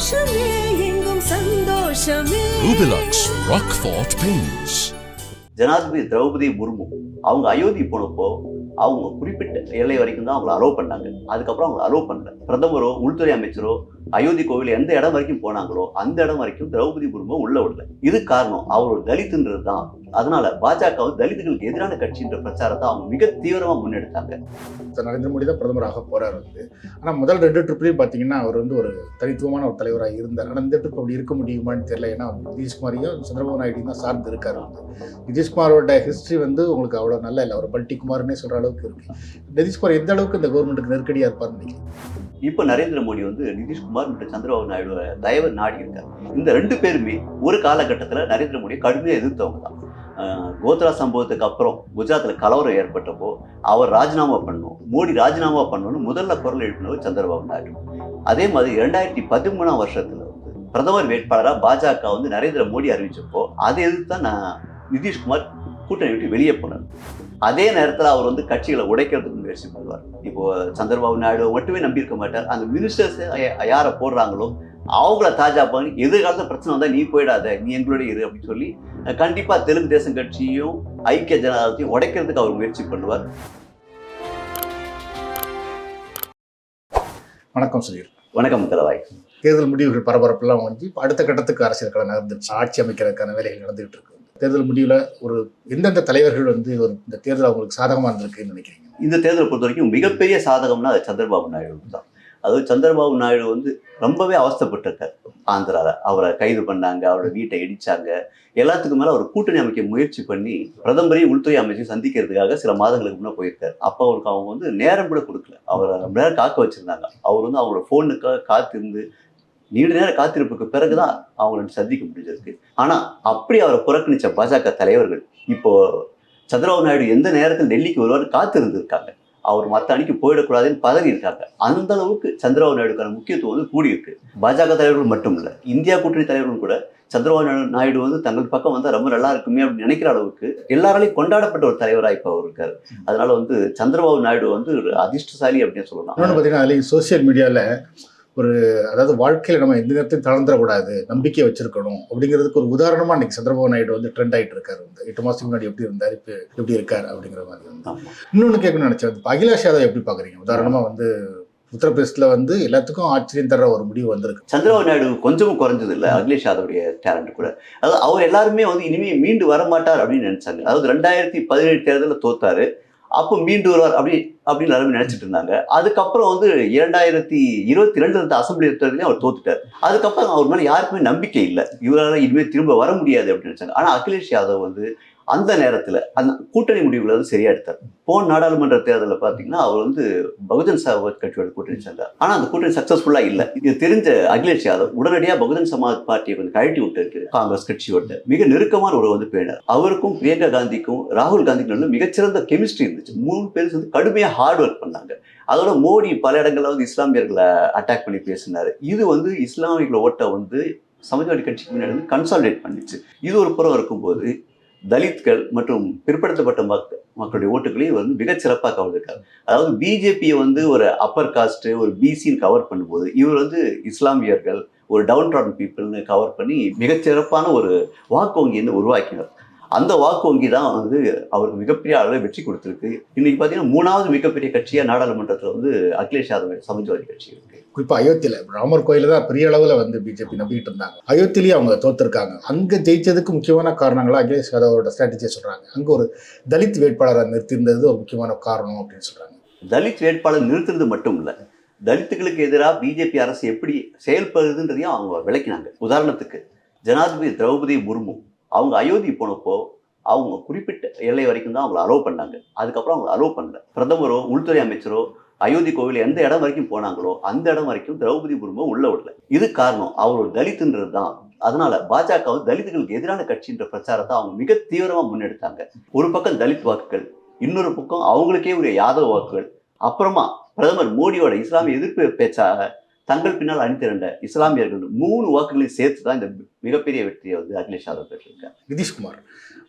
சந்தோஷமே எங்கும் சந்தோஷமே. Rubilux Rockfort Paints. ஜனாதிபதி திரௌபதி முர்மு அவங்க அயோத்தி போனப்போ அவங்க குறிப்பிட்ட எல்லை வரைக்கும் தான் அவங்களை அலோவ் பண்ணாங்க. அதுக்கப்புறம் அவங்களை அலோவ் பண்ணல. பிரதமரோ உள்துறை அமைச்சரோ அயோத்தி கோவில் எந்த இடம் வரைக்கும் போனாங்களோ அந்த இடம் வரைக்கும் திரௌபதி முர்மு உள்ள விடல. இது காரணம் அவர் ஒரு தலித்துன்றது தான். அதனால பாஜக தலித்துகளுக்கு எதிரான கட்சின்ற பிரச்சாரத்தை அவங்க மிக தீவிரமா முன்னெடுத்தாங்க. நரேந்திர மோடி தான் பிரதமராக போறாரு ஆனால் முதல் 2 ட்ரிப்லையும் பார்த்தீங்கன்னா அவர் ஒரு தனித்துவமான ஒரு தலைவராக இருந்தார். ஆனால் இந்த ட்ரிப் அப்படி இருக்க முடியுமான்னு தெரியல. ஏன்னா நிதிஷ்குமாரையும் சந்திரபாபு நாயுடு தான் சார்ந்து இருக்காரு. நிதிஷ்குமாரோட ஹிஸ்ட்ரி உங்களுக்கு அவ்வளோ நல்லா இல்லை. அவர் பல்டிகுமார்னே சொல்கிற அளவுக்கு இருக்கு. நிதிஷ்குமார் எந்த அளவுக்கு இந்த கவர்மெண்ட்டுக்கு நெருக்கடியாக இருப்பார்னு நினைக்கிறேன். இப்போ நரேந்திர மோடி நிதிஷ்குமார் மற்றும் சந்திரபாபு நாயுடு தயவு நாடி இருக்காரு. இந்த 2 பேருமே ஒரு காலகட்டத்தில் நரேந்திர மோடியை கடுமையாக எதிர்த்தவங்க தான். கோத்ரா சம்பவத்துக்கு அப்புறம் குஜராத்தில் கலவரம் ஏற்பட்டப்போ அவர் ராஜினாமா பண்ணணும், மோடி ராஜினாமா பண்ணணும்னு முதல்ல குரல் எழுப்பினவர் சந்திரபாபு நாயுடு. அதே மாதிரி 2013 வருஷத்துல பிரதமர் வேட்பாளராக பாஜக நரேந்திர மோடி அறிவிச்சப்போ அதை எதிர்த்து தான் நிதிஷ்குமார் கூட்டணி விட்டு வெளியே போனார். அதே நேரத்தில் அவர் கட்சிகளை உடைக்கிறதுக்கு முயற்சி பண்ணுவார். இப்போ சந்திரபாபு நாயுடு மட்டுமே நம்பியிருக்க மாட்டார். அந்த மினிஸ்டர்ஸ் யாரை போடுறாங்களோ அவங்கள தாஜா பண்ணி எதிர்காலத்தில் பிரச்சனை வந்தால் நீ போயிடாத, நீ எங்களோட இரு அப்படின்னு சொல்லி கண்டிப்பா தெலுங்கு தேசம் கட்சியும் ஐக்கிய ஜனதாவையும் உடைக்கிறதுக்கு அவர் முயற்சி பண்ணுவார். வணக்கம் சுதீர். வணக்கம் தலவாய். தேர்தல் முடிவுகள் பரபரப்பெல்லாம் அடுத்த கட்டத்துக்கு அரசியல் களம் நடந்துருச்சு. ஆட்சி அமைக்கிறதுக்கான வேலைகள் நடந்துகிட்டு இருக்கு. தேர்தல் முடிவில் எந்தெந்த தலைவர்கள் இந்த தேர்தல் அவங்களுக்கு சாதகமாக இருந்திருக்குன்னு நினைக்கிறீங்க? இந்த தேர்தலை பொறுத்த வரைக்கும் மிகப்பெரிய சாதகம்னா அது சந்திரபாபு நாயுடு தான். அதாவது சந்திரபாபு நாயுடு ரொம்பவே அவஸ்தைப்பட்டிருக்கார். ஆந்திரால அவரை கைது பண்ணாங்க, அவரோட வீட்டை இடிச்சாங்க. எல்லாத்துக்கும் மேலே அவர் கூட்டணி அமைக்க முயற்சி பண்ணி பிரதமரையும் உள்துறை அமைச்சையும் சந்திக்கிறதுக்காக சில மாதங்களுக்கு முன்னே போயிருக்காரு. அப்போ அவருக்கு அவங்க நேரம் கூட கொடுக்கல. அவரை ரொம்ப நேரம் காக்க வச்சிருந்தாங்க. அவர் அவங்களோட ஃபோனுக்காக காத்திருந்து நீண்ட நேர காத்திருப்புக்கு பிறகுதான் அவங்கள சந்திக்க முடிஞ்சிருக்கு. ஆனா அப்படி அவரை புறக்கணிச்ச பாஜக தலைவர்கள் இப்போ சந்திரபாபு நாயுடு எந்த நேரத்தில் டெல்லிக்கு வருவார் காத்திருந்திருக்காங்க. அவர் மற்ற அணிக்கு போயிடக்கூடாதுன்னு பதவி இருக்காங்க. அந்த அளவுக்கு சந்திரபாபு நாயுடுக்கான முக்கியத்துவம் கூடி இருக்கு. பாஜக தலைவர்கள் மட்டும் இல்ல, இந்தியா கூட்டணி தலைவர்கள் கூட சந்திரபாபு நாயுடு தங்கள் பக்கம் வந்தா ரொம்ப நல்லா இருக்குமே அப்படின்னு நினைக்கிற அளவுக்கு எல்லாராலையும் கொண்டாடப்பட்ட ஒரு தலைவராக இப்போ அவர் இருக்காரு. அதனால சந்திரபாபு நாயுடு ஒரு அதிர்ஷ்டசாலி அப்படின்னு சொல்லலாம். பார்த்தீங்கன்னா அதுலேயும் சோசியல் மீடியாவில் அதாவது வாழ்க்கையில் நம்ம எந்த நேரத்தையும் தளர்ந்துடக்கூடாது, நம்பிக்கை வச்சிருக்கணும் அப்படிங்கிறதுக்கு ஒரு உதாரணமாக இன்னைக்கு சந்திரபாபு நாயுடு ட்ரெண்ட் ஆகிட்டு இருக்காரு. 8 மாதத்துக்கு முன்னாடி எப்படி இருந்தார், இப்போ எப்படி இருக்காரு அப்படிங்கிற மாதிரி. இன்னொன்று கேட்கணும்னு நினைச்சேன், அகிலேஷ் யாதவ் எப்படி பார்க்குறீங்க? உதாரணமாக உத்தரப்பிரதேசத்தில் எல்லாத்துக்கும் ஆச்சரியம் தர ஒரு முடிவு வந்திருக்கு. சந்திரபாபு நாயுடு கொஞ்சமும் குறைஞ்சது இல்லை அகிலேஷ் யாதவுடைய டேலண்ட் கூட. அதாவது அவர் எல்லாருமே இனிமே மீண்டு வர மாட்டார் அப்படின்னு நினைச்சாங்க. அதாவது 2017 தேர்தலில் தோத்தாரு, அப்போ மீண்டு வருவார் அப்படின்னு எல்லாருமே நினைச்சிட்டு இருந்தாங்க. அதுக்கப்புறம் 2022 அசம்பிளி தேர்தலையும் அவர் தோத்துட்டார். அதுக்கப்புறம் அவர் மேலே யாருக்குமே நம்பிக்கை இல்லை, இவரால் இனிமேல் திரும்ப வர முடியாது அப்படின்னு நினைச்சாங்க. ஆனால் அகிலேஷ் யாதவ் அந்த நேரத்தில் அந்த கூட்டணி முடிவுகள் சரியா எடுத்தார். போன நாடாளுமன்ற தேர்தலில் பார்த்தீங்கன்னா அவர் பகுஜன் சமாஜ் கட்சியோட கூட்டணி சேர்ந்தார். ஆனால் அந்த கூட்டணி சக்சஸ்ஃபுல்லாக இல்லை. இது தெரிஞ்ச அகிலேஷ் யாதவ் உடனடியாக பகுஜன் சமாஜ் பார்ட்டியை கழட்டி விட்டு இருக்கு. காங்கிரஸ் கட்சியோட மிக நெருக்கமான ஒரு பேனர். அவருக்கும் பிரியங்கா காந்திக்கும் ராகுல் காந்திக்கும் மிகச்சிறந்த கெமிஸ்ட்ரி இருந்துச்சு. 3 பேர் கடுமையாக ஹார்ட் ஒர்க் பண்ணாங்க. அதோட மோடி பல இடங்கள்ல இஸ்லாமியர்களை அட்டாக் பண்ணி பேசினாரு. இது இஸ்லாமியர்களை ஓட்ட சமாஜ்வாடி கட்சிக்கு முன்னாடி கன்சாலிடேட் பண்ணிச்சு. இது ஒரு புறம் இருக்கும்போது தலித்கள் மற்றும் பிற்படுத்தப்பட்ட மக்களுடைய ஓட்டுகளையும் மிகச்சிறப்பாக கவர்ந்திருக்காரு. அதாவது பிஜேபியை ஒரு அப்பர் காஸ்ட், ஒரு பிசின்னு கவர் பண்ணும்போது இவர் இஸ்லாமியர்கள், ஒரு டவுன் ட்ராடன் பீப்புள்னு கவர் பண்ணி மிகச்சிறப்பான ஒரு வாக்கு வங்கி உருவாக்கினார். அந்த வாக்கு வங்கி தான் அவருக்கு மிகப்பெரிய அளவில் வெற்றி கொடுத்துருக்கு. இன்னைக்கு பார்த்தீங்கன்னா 3வது மிகப்பெரிய கட்சியாக நாடாளுமன்றத்தில் அகிலேஷ் யாதவ் சமாஜ்வாதி கட்சி இருக்கு. குறிப்பாக அயோத்தியில் ராமர் கோயில தான் பெரிய அளவில் பிஜேபி நம்பிக்கிட்டு இருந்தாங்க. அயோத்திலேயே அவங்க தோத்துருக்காங்க. அங்கே ஜெயிச்சதுக்கு முக்கியமான காரணங்களாக அகிலேஷ் யாதவோட ஸ்ட்ராட்டஜியை சொல்கிறாங்க. அங்கே ஒரு தலித் வேட்பாளரை நிறுத்தியிருந்தது ஒரு முக்கியமான காரணம் அப்படின்னு சொல்கிறாங்க. தலித் வேட்பாளர் நிறுத்துறது மட்டும் இல்லை, தலித்துகளுக்கு எதிராக பிஜேபி அரசு எப்படி செயல்படுதுன்றதையும் அவங்க விளக்கினாங்க. உதாரணத்துக்கு ஜனாதிபதி திரௌபதி முர்மு அவங்க அயோத்தி போனப்போ அவங்க குறிப்பிட்ட எல்லை வரைக்கும் தான் அவங்களை அலோவ் பண்ணாங்க. அதுக்கப்புறம் அவங்களை அலோவ் பண்ணல. பிரதமரோ உள்துறை அமைச்சரோ அயோத்தி கோவில் எந்த இடம் வரைக்கும் போனாங்களோ அந்த இடம் வரைக்கும் திரௌபதி முர்மு உள்ள விடல. இது காரணம் அவர் ஒரு தலித்துன்றது தான். அதனால பாஜக தலித்துகளுக்கு எதிரான கட்சின்ற பிரச்சாரத்தை அவங்க மிக தீவிரமா முன்னெடுத்தாங்க. ஒரு பக்கம் தலித் வாக்குகள், இன்னொரு பக்கம் அவங்களுக்கே ஒரு யாதவ் வாக்குகள், அப்புறமா பிரதமர் மோடியோட இஸ்லாமிய எதிர்ப்பு பேச்சாக தங்கள் பின்னால் அணிதிரண்ட இஸ்லாமியர்கள் 3 வாக்குகளையும் சேர்த்து தான் இந்த மிகப்பெரிய வெற்றியை அகிலேஷ் யாதவ் பெற்றிருக்கார். நிதிஷ்குமார்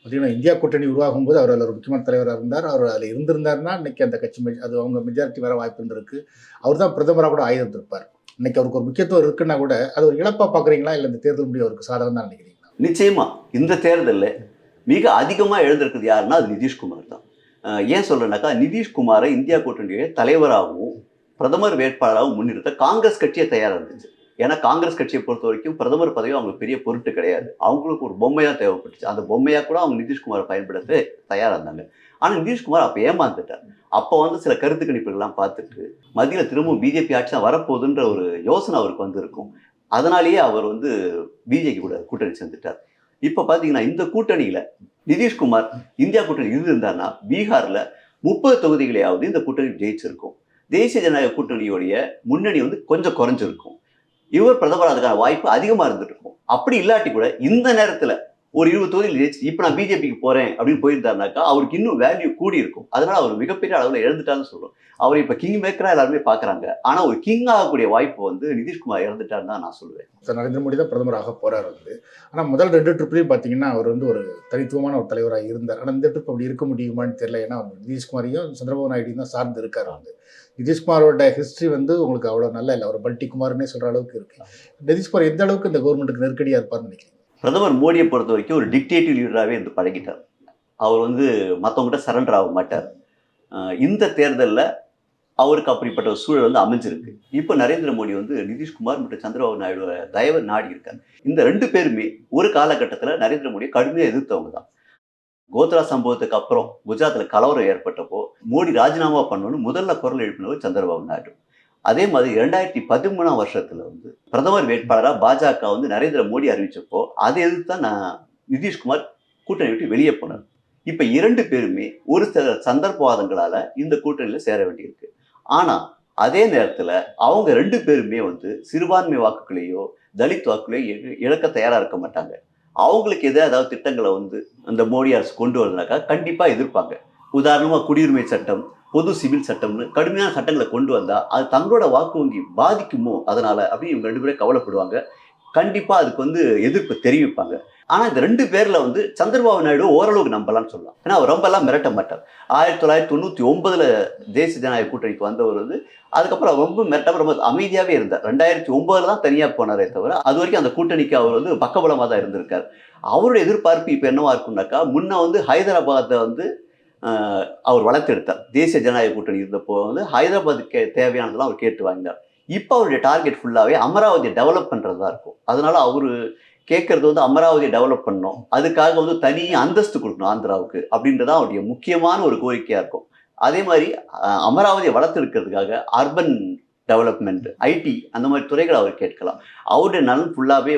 பார்த்தீங்கன்னா இந்தியா கூட்டணி உருவாகும் போது அவர் அதில் ஒரு முக்கியமான தலைவராக இருந்தார். அவர் அதில் இருந்திருந்தாருன்னா இன்னைக்கு அந்த கட்சி அது அவங்க மெஜாரிட்டி வர வாய்ப்பு இருந்திருக்கு. அவர் தான் பிரதமராக கூட ஆயிருந்திருப்பார். இன்னைக்கு அவருக்கு ஒரு முக்கியத்துவம் இருக்குன்னா கூட அது ஒரு இழப்பா பார்க்குறீங்களா, இல்லை இந்த தேர்தல் முடிவு அவருக்கு சாதகம் தான் நினைக்கிறீங்களா? நிச்சயமா இந்த தேர்தலில் மிக அதிகமாக எழுந்திருக்குது யாருன்னா அது நிதிஷ்குமார் தான். ஏன் சொல்றேன்னாக்கா, நிதிஷ்குமாரை இந்தியா கூட்டணியுடைய தலைவராகவும் பிரதமர் வேட்பாளராகவும் முன்னிறுத்த காங்கிரஸ் கட்சியே தயாராக இருந்துச்சு. ஏன்னா காங்கிரஸ் கட்சியை பொறுத்த வரைக்கும் பிரதமர் பதவி அவங்களுக்கு பெரிய பொருட்டு கிடையாது. அவங்களுக்கு ஒரு பொம்மையாக தேவைப்பட்டுச்சு. அந்த பொம்மையாக கூட அவங்க நிதிஷ்குமாரை பயன்படுத்த தயாராக இருந்தாங்க. ஆனால் நிதிஷ்குமார் அப்போ ஏமாந்துட்டார். அப்போ சில கருத்து கணிப்புகள்லாம் பார்த்துட்டு மத்தியில் திரும்பவும் பிஜேபி ஆட்சி தான் வரப்போகுதுன்ற ஒரு யோசனை அவருக்கு இருக்கும். அதனாலேயே அவர் பிஜேபி கூட கூட்டணி சேர்ந்துட்டார். இப்போ பார்த்தீங்கன்னா இந்த கூட்டணியில் நிதிஷ்குமார் இந்தியா கூட்டணி இருந்திருந்தாருன்னா பீகாரில் 30 தொகுதிகளையாவது இந்த கூட்டணி ஜெயிச்சிருக்கும். தேசிய ஜனநாயக கூட்டணியோடைய முன்னணி கொஞ்சம் குறைஞ்சிருக்கும். இவர் பிரதமர் அதுக்கான வாய்ப்பு அதிகமாக இருந்துட்டு இருக்கும். அப்படி இல்லாட்டி கூட இந்த நேரத்தில் ஒரு 20 தொகுதியில் ஜெயிச்சு இப்போ நான் பிஜேபிக்கு போகிறேன் அப்படின்னு போயிருந்தாருனாக்கா அவருக்கு இன்னும் வேல்யூ கூடி இருக்கும். அதனால அவர் மிகப்பெரிய அளவில் இழந்துட்டாருன்னு சொல்லுவோம். அவர் இப்போ கிங் மேக்கராக எல்லாருமே பார்க்குறாங்க. ஆனால் ஒரு கிங் ஆகக்கூடிய வாய்ப்பு நிதிஷ்குமார் இழந்துட்டாருன்னு தான் நான் சொல்லுவேன். நரேந்திர மோடி தான் பிரதமராக போறாரு. ஆனால் முதல் 2 ட்ரிப்லையும் பார்த்தீங்கன்னா அவர் ஒரு தனித்துவமான ஒரு தலைவராக இருந்தார். ஆனால் இந்த ட்ரிப் அப்படி இருக்க முடியுமான்னு தெரியல. ஏன்னா நிதிஷ்குமாரையும் சந்திரபாபு நாயுடையும் தான் சார்ந்து இருக்காரு. நிதிஷ்குமாரோட ஹிஸ்ட்ரி உங்களுக்கு அவ்வளோ நல்லா இல்லை. அவர் பல்டி குமார்னே சொல்கிற அளவுக்கு இருக்கு. நிதிஷ்குமார் எந்த அளவுக்கு இந்த கவர்மெண்ட்டுக்கு நெருக்கடியாக இருப்பார்னு நினைக்கிறீங்க? பிரதமர் மோடியை பொறுத்த வரைக்கும் ஒரு டிக்டேட்டிவ் லீடராகவே பழகிட்டார். அவர் மற்றவங்ககிட்ட சரண்டர் ஆக மாட்டார். இந்த தேர்தலில் அவருக்கு அப்படிப்பட்ட ஒரு சூழல் அமைஞ்சிருக்கு. இப்போ நரேந்திர மோடி நிதிஷ்குமார் மற்றும் சந்திரபாபு நாயுடு தயவு நாடி இருக்காங்க. இந்த 2 பேருமே ஒரு காலகட்டத்தில் நரேந்திர மோடியை கடுமையாக எதிர்த்தவங்க தான். கோத்ரா சம்பவத்துக்கு அப்புறம் குஜராத்தில் கலவரம் ஏற்பட்டப்போ மோடி ராஜினாமா பண்ணணும்னு முதல்ல குரல் எழுப்பினவர் சந்திரபாபு நாயுடு. அதே மாதிரி 2013ஆம் வருஷத்துல பிரதமர் வேட்பாளராக பாஜக நரேந்திர மோடி அறிவிச்சப்போ அதை எதிர்த்து தான் நிதிஷ்குமார் கூட்டணி விட்டு வெளியே போனார். இப்ப 2 பேருமே ஒரு சில சந்தர்ப்பவாதங்களால இந்த கூட்டணியில சேர வேண்டியிருக்கு. ஆனா அதே நேரத்துல அவங்க 2 பேருமே சிறுபான்மை வாக்குகளையோ தலித் வாக்குகளையோ இழக்க தயாரா இருக்க மாட்டாங்க. அவங்களுக்கு ஏதாவது திட்டங்களை அந்த மோடி அரசு கொண்டு வரதுனாக்கா கண்டிப்பா எதிர்ப்பாங்க. உதாரணமா குடியுரிமை சட்டம், பொது சிவில் சட்டம்னு கடுமையான சட்டங்களை கொண்டு வந்தா அது தங்களோட வாக்கு வங்கி பாதிக்குமோ அதனால அப்படின்னு இவங்க 2 பேரும் கவலைப்படுவாங்க. கண்டிப்பா அதுக்கு எதிர்ப்பு தெரிவிப்பாங்க. ஆனா இந்த 2 பேர்ல சந்திரபாபு நாயுடு ஓரளவுக்கு நம்பலாம்னு சொல்லலாம். ஏன்னா அவர் ரொம்ப எல்லாம் மிரட்ட மாட்டார். 1999ல் தேசிய ஜனநாயக கூட்டணிக்கு வந்தவர் அதுக்கப்புறம் ரொம்ப மிரட்டாம ரொம்ப அமைதியாவே இருந்தார். 2009ல் தான் தனியா போனாரே தவிர அது வரைக்கும் அந்த கூட்டணிக்கு அவர் பக்கபலமா தான் இருந்திருக்காரு. அவருடைய எதிர்பார்ப்பு இப்ப என்னவா இருக்கும்னாக்கா, முன்ன ஹைதராபாத்தை அவர் வளர்த்தெடுத்தார். தேசிய ஜனநாயக கூட்டணி இருந்தப்போ ஹைதராபாத்துக்கு தேவையானதெல்லாம் அவர் கேட்டு வாங்கினார். இப்போ அவருடைய டார்கெட் ஃபுல்லாகவே அமராவதியை டெவலப் பண்ணுறது தான் இருக்கும். அதனால அவர் கேட்கறது அமராவதியை டெவலப் பண்ணணும், அதுக்காக தனி அந்தஸ்து கொடுக்கணும் ஆந்திராவுக்கு அப்படின்றதான் அவருடைய முக்கியமான ஒரு கோரிக்கையாக இருக்கும். அதே மாதிரி அமராவதியை வளர்த்தெடுக்கிறதுக்காக அர்பன் டெவலப்மெண்ட், ஐடி அந்த மாதிரி துறைகளை அவர் கேட்கலாம். அவருடைய நலன் ஃபுல்லாகவே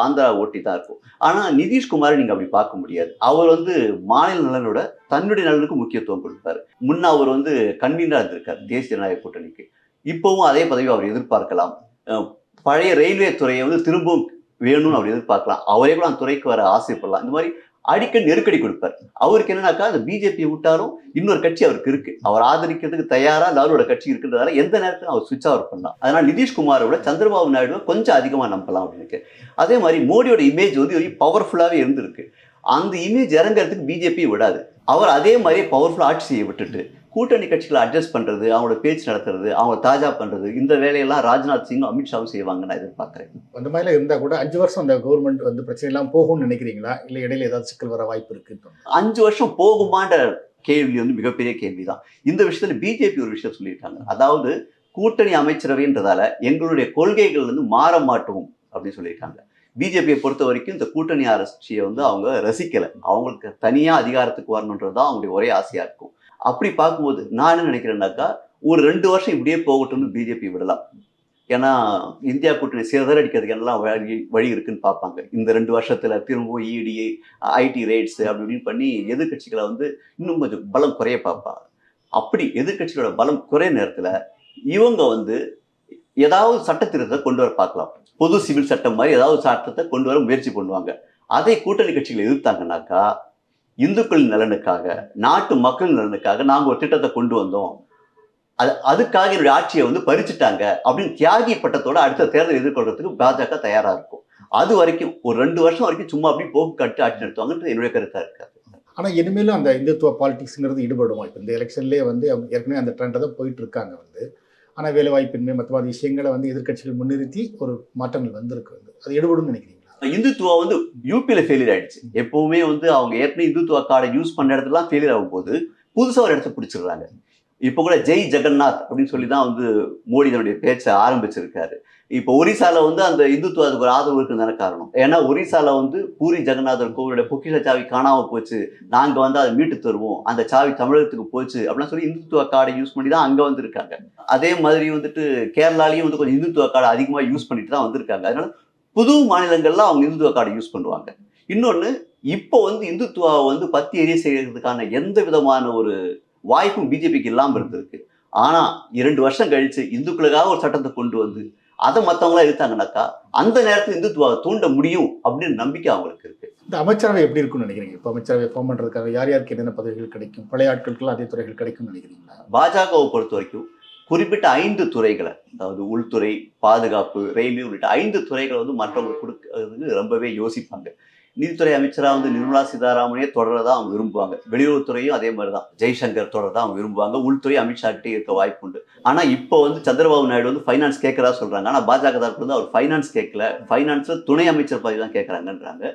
ஆந்திரா ஓட்டி தான் இருக்கும். ஆனால் நிதிஷ்குமாரை நீங்கள் அப்படி பார்க்க முடியாது. அவர் மாநில நலனோட தன்னுடைய நலனுக்கு முக்கியத்துவம் கொடுப்பார். முன்ன அவர் கன்வீனராக இருந்திருக்கார் தேசிய ஜனநாயக கூட்டணிக்கு. இப்போவும் அதே பதவி அவர் எதிர்பார்க்கலாம். பழைய ரயில்வே துறையை திரும்பவும் வேணும்னு அவர் எதிர்பார்க்கலாம். அவரே கூட அந்த துறைக்கு வர ஆசைப்படலாம். இந்த மாதிரி அடிக்கடி நெருக்கடி கொடுப்பார். அவருக்கு என்னன்னாக்கா, அந்த பிஜேபியை விட்டாலும் இன்னொரு கட்சி அவருக்கு இருக்கு. அவர் ஆதரிக்கிறதுக்கு தயாரா லாலோட கட்சி இருக்கிறதால எந்த நேரத்திலும் அவர் சுவிட்ச் அவர் பண்ணலாம். அதனால நிதிஷ்குமாரை விட சந்திரபாபு நாயுடு கொஞ்சம் அதிகமா நம்பலாம் அப்படின்னு. அதே மாதிரி மோடியோட இமேஜ் பவர்ஃபுல்லாவே இருந்திருக்கு. அந்த இமேஜ் இறங்கிறதுக்கு பிஜேபி விடாது. அவர் அதே மாதிரி பவர்ஃபுல்லா ஆட்சி செய்ய விட்டுட்டு கூட்டணி கட்சிகளை அட்ஜஸ்ட் பண்றது, அவங்களோட பேச்சு நடத்துறது, அவங்க தாஜா பண்றது, இந்த வேலையெல்லாம் ராஜ்நாத் சிங்கும் அமித்ஷாவும் செய்வாங்க நான் எதிர்பார்க்கிறேன். அந்த மாதிரிலாம் இருந்தா கூட 5 வருஷம் அந்த கவர்மெண்ட் பிரச்சனை எல்லாம் போகும்னு நினைக்கிறீங்களா, இல்ல இடையில ஏதாவது சிக்கல் வர வாய்ப்பு இருக்கு? 5 வருஷம் போகுமான்ற கேள்வி மிகப்பெரிய கேள்விதான். இந்த விஷயத்துல பிஜேபி ஒரு விஷயம் சொல்லியிருக்காங்க. அதாவது கூட்டணி அமைச்சரவைன்றதால எங்களுடைய கொள்கைகள் மாற மாட்டோம் அப்படின்னு சொல்லியிருக்காங்க. பிஜேபியை பொறுத்த வரைக்கும் இந்த கூட்டணி அரசியை அவங்க ரசிக்கல. அவங்களுக்கு தனியா அதிகாரத்துக்கு வரணுன்றதுதான் அவங்களுடைய ஒரே ஆசையா இருக்கும். அப்படி பார்க்கும்போது நான் என்ன நினைக்கிறேன்னாக்கா, ஒரு 2 வருஷம் இப்படியே போகட்டும்னு பிஜேபி விடலாம். ஏன்னா இந்தியா கூட்டணி சிதறடிக்கிறதுக்கு எல்லாம் வழி இருக்குன்னு பார்ப்பாங்க. இந்த 2 வருஷத்துல திரும்பவும் இடி, ஐடி ரேட்ஸ் அப்படின்னு பண்ணி எதிர்கட்சிகளை இன்னும் கொஞ்சம் பலம் குறைய பார்ப்பாங்க. அப்படி எதிர்கட்சிகளோட பலம் குறைய நேரத்துல இவங்க ஏதாவது சட்ட திருத்தத்தை கொண்டு வர பார்க்கலாம். பொது சிவில் சட்டம் மாதிரி ஏதாவது சட்டத்தை கொண்டு வர முயற்சி பண்ணுவாங்க. அதை கூட்டணி கட்சிகளை எதிர்த்தாங்கனாக்கா, இந்துக்களின் நலனுக்காக, நாட்டு மக்கள் நலனுக்காக நாங்கள் ஒரு திட்டத்தை கொண்டு வந்தோம், அதுக்காக என்னுடைய ஆட்சியை பறிச்சுட்டாங்க அப்படின்னு தியாகி பட்டத்தோட அடுத்த தேர்தல் எதிர்கொள்றதுக்கு பாஜக தயாரா இருக்கும். அது வரைக்கும் ஒரு 2 வருஷம் வரைக்கும் சும்மா அப்படி போக்கு கட்டு ஆட்சி நடத்துவாங்கன்றது என்னுடைய கருத்தா இருக்காது. ஆனால் இனிமேலும் அந்த இந்துத்துவ பாலிடிக்ஸ்ங்கிறது ஈடுபடுமா? இப்போ இந்த எலெக்ஷன்லேயே ஏற்கனவே அந்த ட்ரெண்டை தான் போயிட்டு இருக்காங்க. ஆனால் வேலைவாய்ப்பின்மை மற்ற மாதிரி விஷயங்களை வந்து எதிர்க்கட்சிகள் முன்னிறுத்தி ஒரு மாற்றங்கள் வந்திருக்கு. அது எடுபடும் நினைக்கிறீங்களா? இந்துத்துவா வந்து யூபியில் ஃபெயிலியர் ஆயிடுச்சு. எப்பவுமே வந்து அவங்க ஏற்கனவே இந்துத்துவா கார்டை யூஸ் பண்ண இடத்துலாம் ஃபெயிலியர் ஆகும் போது புதுசாக ஒரு இடத்த பிடிச்சிடுறாங்க. இப்போ கூட ஜெய் ஜெகநாத் அப்படின்னு சொல்லி தான் வந்து மோடி தன்னுடைய பேச்சை ஆரம்பிச்சிருக்காரு. இப்போ ஒரிசால வந்து அந்த இந்துத்துவத்துக்கு ஒரு ஆதரவு இருக்குன்னு காரணம். ஏன்னா ஒரிசால வந்து பூரி ஜெகநாதர் கோவிலுடைய பொக்கிஷ சாவி காணாம போச்சு, நாங்க வந்து அதை மீட்டு தருவோம், அந்த சாவி தமிழகத்துக்கு போச்சு அப்படின்னு சொல்லி இந்துத்துவ கார்டை யூஸ் பண்ணி தான் அங்க வந்திருக்காங்க. அதே மாதிரி வந்துட்டு கேரளாலையும் வந்து கொஞ்சம் இந்துத்துவ கார்டை அதிகமாக யூஸ் பண்ணிட்டு தான் வந்திருக்காங்க. அதனால புது மாநிலங்கள்ல அவங்க இந்துத்துவ கார்டை யூஸ் பண்ணுவாங்க. இன்னொன்னு, இப்போ வந்து இந்துத்துவாவை வந்து பத்தி எரிய செய்யறதுக்கான எந்த விதமான ஒரு வாய்ப்பும் பிஜேபிக்கு இல்லாமல் இருந்திருக்கு. ஆனா 2 வருஷம் கழிச்சு இந்துக்களுக்காக ஒரு சட்டத்தை கொண்டு வந்து அதை மற்றவங்களா எடுத்தாங்கன்னாக்கா அந்த நேரத்தில் இந்துத்துவாவை தூண்ட முடியும் அப்படின்னு நம்பிக்கை அவங்களுக்கு இருக்கு. இந்த அமைச்சரவை எப்படி இருக்குன்னு நினைக்கிறீங்க? இப்போ அமைச்சரவை ஃபார்ம் பண்ணுறதுக்காக யார் யாருக்கு என்னென்ன பதவிகள் கிடைக்கும்? பழைய ஆட்களுக்கெல்லாம் அதே துறைகள் கிடைக்கும்னு நினைக்கிறீங்களா? பாஜகவை பொறுத்த வரைக்கும் குறிப்பிட்ட 5 துறைகளை, அதாவது உள்துறை, பாதுகாப்பு, ரயில்வே உள்ளிட்ட 5 துறைகளை வந்து மற்றவங்க கொடுக்கறதுக்கு ரொம்பவே யோசிப்பாங்க. நிதித்துறை அமைச்சராக வந்து நிர்மலா சீதாராமனே தொடரதான் அவங்க விரும்புவாங்க. வெளியுறவுத்துறையும் அதே மாதிரி தான், ஜெய்சங்கர் தொடரதான் அவங்க விரும்புவாங்க. உள்துறை அமித்ஷா கிட்டே இருக்க வாய்ப்பு உண்டு. ஆனால் இப்போ வந்து சந்திரபாபு நாயுடு வந்து ஃபைனான்ஸ் கேட்கறதா சொல்றாங்க. ஆனால் பாஜக தரப்பு வந்து அவர் ஃபைனான்ஸ் கேட்கல, ஃபைனான்ஸ்ல துணை அமைச்சர் பதவி தான் கேட்கறாங்கன்றாங்க.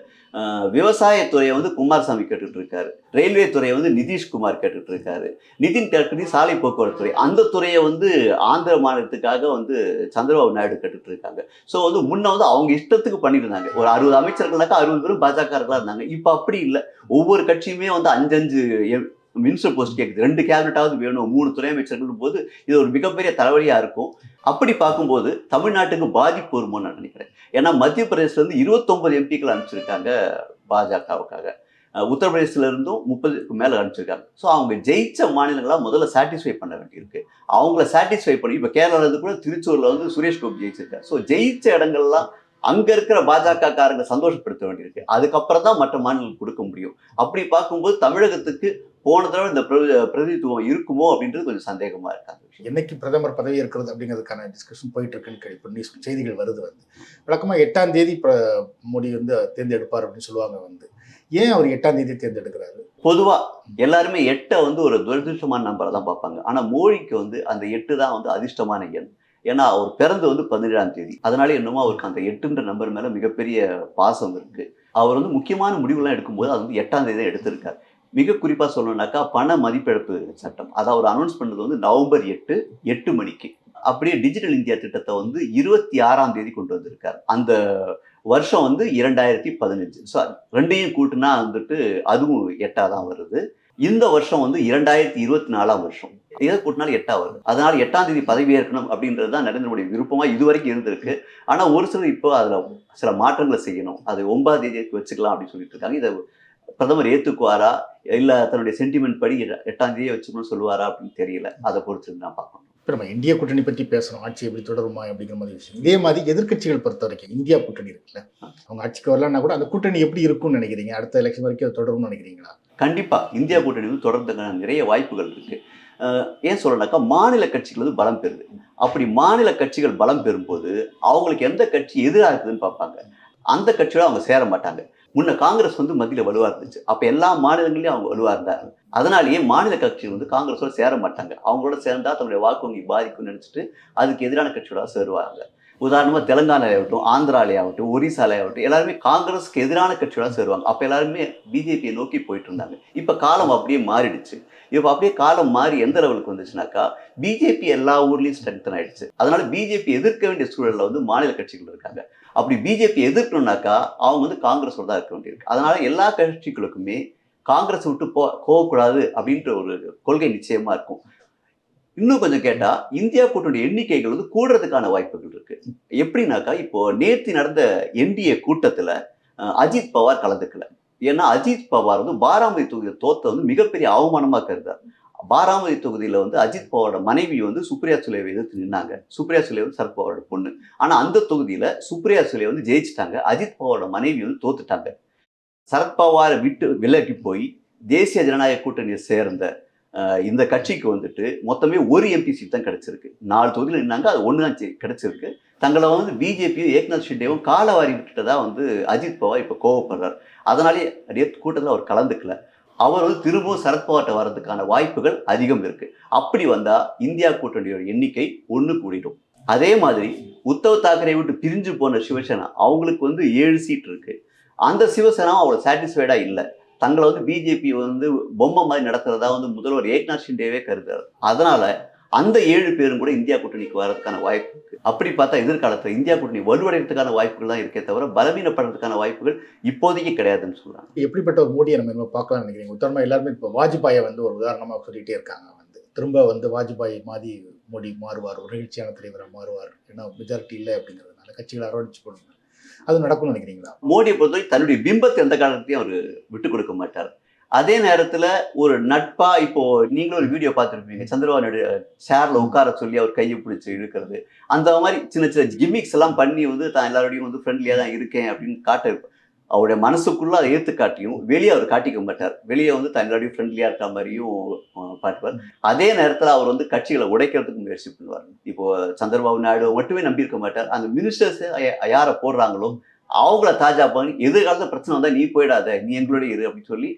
விவசாயத்துறையை வந்து குமாரசாமி கேட்டுட்டு இருக்காரு, ரயில்வே துறையை வந்து நிதிஷ்குமார் கேட்டுட்டு இருக்காரு, நிதின் கட்கரி சாலை போக்குவரத்து துறை, அந்த துறையை வந்து ஆந்திர மாநிலத்துக்காக வந்து சந்திரபாபு நாயுடு கேட்டுட்டு இருக்காங்க. ஸோ வந்து முன்ன வந்து அவங்க இஷ்டத்துக்கு பண்ணிட்டு இருந்தாங்க. ஒரு 60 அமைச்சர்களாக்கா 60 பேரும் பாஜகர்களா இருந்தாங்க. இப்போ அப்படி இல்லை. ஒவ்வொரு கட்சியுமே வந்து 5 மினிஸ்டர் போஸ்ட் கேட்குது, 2 கேபினட்டாவது வேணும், 3 துறை அமைச்சர்கள் போது இது ஒரு மிகப்பெரிய தலைவலியா இருக்கும். அப்படி பார்க்கும்போது தமிழ்நாட்டுக்கு பாதிப்பு வருமோன்னு நான் நினைக்கிறேன். ஏன்னா மத்திய பிரதேசத்துல இருந்து 29 எம்பிக்கள் அனுப்பிச்சிருக்காங்க பாஜகவுக்காக, உத்தரப்பிரதேசத்துல இருந்தும் 30க்கு மேல அனுப்பிச்சிருக்காங்க. ஸோ அவங்க ஜெயிச்ச மாநிலங்களா முதல்ல சாட்டிஸ்ஃபை பண்ண வேண்டியிருக்கு. அவங்கள சாட்டிஸ்ஃபை பண்ணி இப்போ கேரளால இருந்து கூட திருச்சூர்ல வந்து சுரேஷ் கோபி ஜெயிச்சிருக்காரு. ஸோ ஜெயிச்ச இடங்கள்லாம் அங்க இருக்கிற பாஜக காரங்க சந்தோஷப்படுத்த வேண்டியிருக்கு. அதுக்கப்புறம் தான் மற்ற மாநிலங்களுக்கு கொடுக்க முடியும். அப்படி பார்க்கும்போது தமிழகத்துக்கு போன தடவை இந்த பிரதிநிதித்துவம் இருக்குமோ அப்படின்றது கொஞ்சம் சந்தேகமா இருக்காங்க. என்னைக்கு பிரதமர் பதவி இருக்கிறது அப்படிங்கிறதுக்கான டிஸ்கஷன் போயிட்டு இருக்குன்னு கேள்வி செய்திகள் வருது. வழக்கமாக 8ஆம் தேதி மோடி வந்து தேர்ந்தெடுப்பார் அப்படின்னு சொல்லுவாங்க. ஏன் அவர் 8ஆம் தேதி தேர்ந்தெடுக்கிறாரு? பொதுவா எல்லாருமே 8 வந்து ஒரு துரதிருஷ்டமான நம்பரை தான் பார்ப்பாங்க. ஆனா மோடிக்கு வந்து அந்த 8 தான் வந்து அதிர்ஷ்டமான எண். ஏன்னா அவர் பிறந்து வந்து 17ஆம் தேதி. அதனால என்னமோ அவருக்கு அந்த 8ன்ற நம்பர் மேல மிகப்பெரிய பாசம் இருக்கு. அவர் வந்து முக்கியமான முடிவுலாம் எடுக்கும்போது அது வந்து 8ஆம் தேதி தான் எடுத்திருக்காரு. மிக குறிப்பா சொல்லணும்னாக்கா பண மதிப்பிழப்பு சட்டம், அதை அவர் அனௌன்ஸ் பண்ணது வந்து நவம்பர் 8 மணிக்கு. அப்படியே டிஜிட்டல் இந்தியா திட்டத்தை வந்து 26ஆம் தேதி கொண்டு வந்திருக்காரு. அந்த வருஷம் வந்து 2015. ஸோ 2ஐயும் கூட்டுனா வந்துட்டு அதுவும் 8ஆ தான் வருது. இந்த வருஷம் வந்து 2024ஆம் வருஷம். இதை கூட்டினாலும் 8ஆ வருது. அதனால 8ஆம் தேதி பதவி ஏற்கணும் அப்படின்றது தான் நரேந்திர மோடி விருப்பமா இதுவரைக்கும் இருந்திருக்கு. ஆனா ஒரு சிலர் இப்போ அதுல சில மாற்றங்களை செய்யணும், அது 9ஆம் தேதிக்கு வச்சுக்கலாம் அப்படின்னு சொல்லிட்டு இருக்காங்க. இதை பிரதமர் ஏத்துக்குவாரா இல்ல தன்னுடைய சென்டிமெண்ட் படி 8ஆம் தேதியை வச்சுக்கணும்னு சொல்லுவாரா அப்படின்னு தெரியல. அதை பொறுத்து தான் பார்க்கணும். இப்போ நம்ம இந்திய கூட்டணி பற்றி பேசணும், ஆட்சி எப்படி தொடருமா அப்படிங்கிற மாதிரி விஷயம். இதே மாதிரி எதிர்க்கட்சிகள் பொறுத்த வரைக்கும் இந்தியா கூட்டணி இருக்குல்ல, அவங்க ஆட்சிக்கு வரலன்னா கூட அந்த கூட்டணி எப்படி இருக்கும்னு நினைக்கிறீங்க? அடுத்த எலெக்ஷன் வரைக்கும் அது தொடரும்னு நினைக்கிறீங்களா? கண்டிப்பா இந்தியா கூட்டணி வந்து தொடர்றதுக்கான நிறைய வாய்ப்புகள் இருக்கு. ஏன் சொல்றேன்னாக்கா மாநில கட்சிகள் வந்து பலம் பெறுது. அப்படி மாநில கட்சிகள் பலம் பெறும்போது அவங்களுக்கு எந்த கட்சி எதிராக இருக்குதுன்னு பார்ப்பாங்க. அந்த கட்சியோட அவங்க சேர மாட்டாங்க. முன்ன காங்கிரஸ் வந்து மத்தியில் வலுவா இருந்துச்சு, அப்ப எல்லா மாநிலங்களையும் அவங்க வலுவா இருந்தாங்க. அதனாலேயே மாநில கட்சிகள் வந்து காங்கிரஸோட சேர மாட்டாங்க. அவங்களோட சேர்ந்தா தன்னுடைய வாக்கு வங்கி பாதிக்கும்னு நினைச்சிட்டு அதுக்கு எதிரான கட்சியோட சேருவாங்க. உதாரணமா தெலுங்கானாலே ஆகட்டும், ஆந்திராலே ஆகட்டும், ஒரிசாலே ஆகட்டும், எல்லாருமே காங்கிரஸ்க்கு எதிரான கட்சியோட சேருவாங்க. அப்ப எல்லாருமே பிஜேபியை நோக்கி போயிட்டு இருந்தாங்க. இப்ப காலம் அப்படியே மாறிடுச்சு. இப்போ அப்படியே காலம் மாறி எந்த லெவலுக்கு வந்துச்சுனாக்கா பிஜேபி எல்லா ஊர்லயும் ஸ்ட்ரென்தன் ஆயிடுச்சு. அதனால பிஜேபி எதிர்க்க வேண்டிய சூழல்ல வந்து மாநில கட்சிகள் இருக்காங்க. அப்படி பிஜேபி எதிர்க்கணும்னாக்கா அவங்க வந்து காங்கிரஸோட தான் இருக்க வேண்டியிருக்கு. அதனால எல்லா கட்சிகளுக்குமே காங்கிரஸ் விட்டு போகக்கூடாது அப்படின்ற ஒரு கொள்கை நிச்சயமா இருக்கும். இன்னும் கொஞ்சம் கேட்டா இந்தியா கூட்டணி எண்ணிக்கைகள் வந்து கூடுறதுக்கான வாய்ப்புகள் இருக்கு. எப்படின்னாக்கா இப்போ நேற்று நடந்த என்டிஏ கூட்டத்துல அஜித் பவார் கலந்துக்கல. ஏன்னா அஜித் பவார் வந்து பாராமதி தொகுதியை தோத்த வந்து மிகப்பெரிய அவமானமா கருதார். பாராமதி தொகுதியில வந்து அஜித் பவாரோட மனைவி வந்து சுப்ரியா சுலேவை எதிர்த்து நின்னாங்க. சுப்ரியா சுலே வந்து சரத் பவாரோட பொண்ணு. ஆனா அந்த தொகுதியில சுப்ரியா சுலே வந்து ஜெயிச்சிட்டாங்க, அஜித் பவாரோட மனைவி வந்து தோத்துட்டாங்க. சரத்பவாரை விட்டு விலகி போய் தேசிய ஜனநாயக கூட்டணியை சேர்ந்த இந்த கட்சிக்கு வந்துட்டு மொத்தமே ஒரு எம்பி சீட் தான் கிடைச்சிருக்கு. 4 தொகுதியில் நின்னாங்க, அது 1 தான் கிடைச்சிருக்கு. தங்களை வந்து பிஜேபியும் ஏக்நாத் ஷிண்டேவும் காலவாரி விட்டுட்டதா வந்து அஜித் பவார் இப்போ கோவப்படுறார். அதனாலே கூட்டத்தில் அவர் கலந்துக்கல. அவர் வந்து திரும்பவும் சரத்பவார்ட்ட வர்றதுக்கான வாய்ப்புகள் அதிகம் இருக்கு. அப்படி வந்தா இந்தியா கூட்டணியோட எண்ணிக்கை 1 கூடிடும். அதே மாதிரி உத்தவ் தாக்கரே விட்டு பிரிஞ்சு போன சிவசேனா அவங்களுக்கு வந்து 7 சீட் இருக்கு. அந்த சிவசேனா அவ்வளோ சாட்டிஸ்ஃபைடா இல்லை. தங்களை வந்து பிஜேபி வந்து பொம்மை மாதிரி நடத்துறதா வந்து முதல்வர் ஏக்நாத் ஷிண்டேவே கருதுறாரு. அதனால அந்த 7 பேரும் கூட இந்தியா கூட்டணிக்கு வர்றதுக்கான வாய்ப்பு இருக்கு. அப்படி பார்த்தா எதிர்காலத்தில் இந்தியா கூட்டணி வலுவடைறதுக்கான வாய்ப்புகள் தான் இருக்கே தவிர பலவீனப்படுறதுக்கான வாய்ப்புகள் இப்போதைக்கு கிடையாதுன்னு சொல்றாங்க. எப்படிப்பட்ட ஒரு மோடியை நம்ம என்ன பார்க்கலாம்னு நினைக்கிறீங்க? உதாரணமா எல்லாருமே இப்போ வாஜ்பாயை வந்து ஒரு உதாரணமாக சொல்லிகிட்டே இருக்காங்க. திரும்ப வந்து வாஜ்பாய் மாதிரி மோடி மாறுவார், ஒரு நிகழ்ச்சியான தலைவராக மாறுவார், ஏன்னா மெஜாரிட்டி இல்லை அப்படிங்கிறதுனால கட்சிகளை அரவணைச்சு போடுங்க. அது நடக்கும்னு நினைக்கிறீங்களா? மோடியை பொறுத்தவரை தன்னுடைய பிம்பத்தை எந்த காலத்தையும் அவர் விட்டு கொடுக்க மாட்டார். அதே நேரத்துல ஒரு நட்பா, இப்போ நீங்களும் ஒரு வீடியோ பார்த்துருப்பீங்க, சந்திரபாபு சேர்ல உட்கார சொல்லி அவர் கையை பிடிச்சி இழுக்கிறது, அந்த மாதிரி சின்ன சின்ன கிமிக்ஸ் எல்லாம் பண்ணி வந்து தான் எல்லாரோடையும் வந்து ஃப்ரெண்ட்லியா தான் இருக்கேன் அப்படின்னு காட்ட அவருடைய மனசுக்குள்ள அதை ஏற்று காட்டியும் வெளியே அவர் காட்டிக்க மாட்டார். வெளியே வந்து தங்களுடைய ஃப்ரெண்ட்லியா இருக்க மாதிரியும் பாட்டுவார். அதே நேரத்தில் அவர் வந்து கட்சிகளை உடைக்கிறதுக்கு முயற்சி பண்ணுவார். இப்போ சந்திரபாபு நாயுடு மட்டுமே நம்பியிருக்க மாட்டார். அந்த மினிஸ்டர்ஸ் யாரை போடுறாங்களோ அவங்கள தாஜா பண்ணி எதிர்காலத்தில் பிரச்சனை வந்தால் நீ போயிடாத, நீ எங்களுடைய இரு அப்படின்னு சொல்லி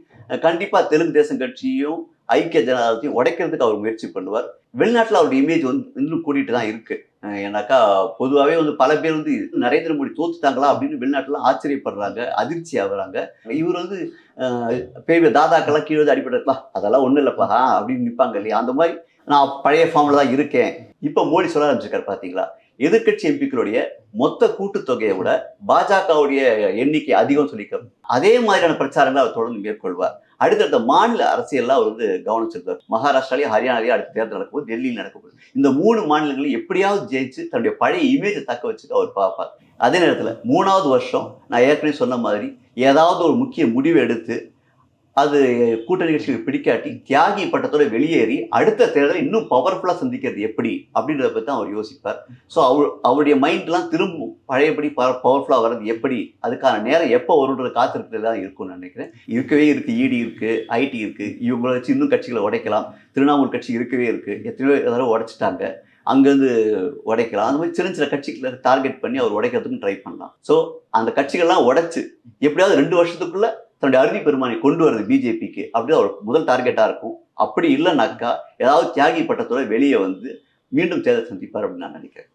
கண்டிப்பா தெலுங்கு தேசம் கட்சியும் ஐக்கிய ஜனதாதளத்தையும் உடைக்கிறதுக்கு அவர் முயற்சி பண்ணுவார். வெளிநாட்டில் அவருடைய இமேஜ் வந்து இன்னும் கூட்டிட்டு தான் இருக்கு. ஏன்னாக்கா பொதுவாகவே வந்து பல பேர் வந்து நரேந்திர மோடி தோத்துட்டாங்களா அப்படின்னு வெளிநாட்டுல ஆச்சரியப்படுறாங்க, அதிர்ச்சி ஆகுறாங்க. இவர் வந்து பெரிய தாதாக்கெல்லாம் கீழே அடிபட்டுலாம் அதெல்லாம் ஒன்றும் இல்லைப்பா அப்படின்னு நிற்பாங்க இல்லையா, அந்த மாதிரி நான் பழைய ஃபார்ம்ல தான் இருக்கேன். இப்போ மோடி சொல்ல ஆரம்பிச்சிருக்காரு பார்த்தீங்களா, எதிர்கட்சி எம்பிக்களுடைய மொத்த கூட்டுத்தொகையை விட பாஜகவுடைய எண்ணிக்கை அதிகம் சொல்லிக்க அதே மாதிரியான பிரச்சாரங்களை அவர் தொடர்ந்து மேற்கொள்வார். அடுத்தடுத்த மாநில அரசியல்லாம் அவர் வந்து கவனம் செலுத்துவார். மகாராஷ்டிராலேயும் ஹரியானாலேயும் அடுத்த தேர்தல் நடக்கும்போது டெல்லியில் நடக்கும்போது இந்த 3 மாநிலங்களையும் எப்படியாவது ஜெயிச்சு தன்னுடைய பழைய இமேஜை தக்க வச்சுக்க அவர் பார்ப்பார். அதே நேரத்தில் 3வது வருஷம் நான் ஏற்கனவே சொன்ன மாதிரி ஏதாவது ஒரு முக்கிய முடிவு எடுத்து அது கூட்டணி கட்சிகள் பிடிக்காட்டி தியாகி பட்டத்தோட வெளியேறி அடுத்த தேர்தலை இன்னும் பவர்ஃபுல்லாக சந்திக்கிறது எப்படி அப்படின்றத பற்றி தான் அவர் யோசிப்பார். ஸோ அவருடைய மைண்ட்லாம் திரும்ப பழையபடி பவர்ஃபுல்லாக வர்றது எப்படி, அதுக்கான நேரம் எப்போ வரும்ன்றது காத்திருக்கிறது தான் இருக்கும்னு நினைக்கிறேன். இருக்கவே இருக்குது, இடி இருக்குது, ஐடி இருக்குது, இவங்களை வச்சு இன்னும் கட்சிகளை உடைக்கலாம். திரிணாமுல் கட்சி இருக்கவே இருக்குது, எத்தனையோ தடவை உடைச்சிட்டாங்க, அங்கேருந்து உடைக்கலாம். அந்த மாதிரி சின்ன சின்ன கட்சிகளை டார்கெட் பண்ணி அவர் உடைக்கிறதுக்கு ட்ரை பண்ணலாம். ஸோ அந்த கட்சிகள்லாம் உடைச்சு எப்படியாவது 2 வருஷத்துக்குள்ள தன்னுடைய அறுதி பெருமானை கொண்டு வருது பிஜேபிக்கு அப்படி அவர் முதல் டார்கெட்டாக இருக்கும். அப்படி இல்லைனாக்கா ஏதாவது தியாகி பட்டத்தோட வெளியே வந்து மீண்டும் தேர்தல் சந்திப்பார் அப்படின்னு நான் நினைக்கிறேன்.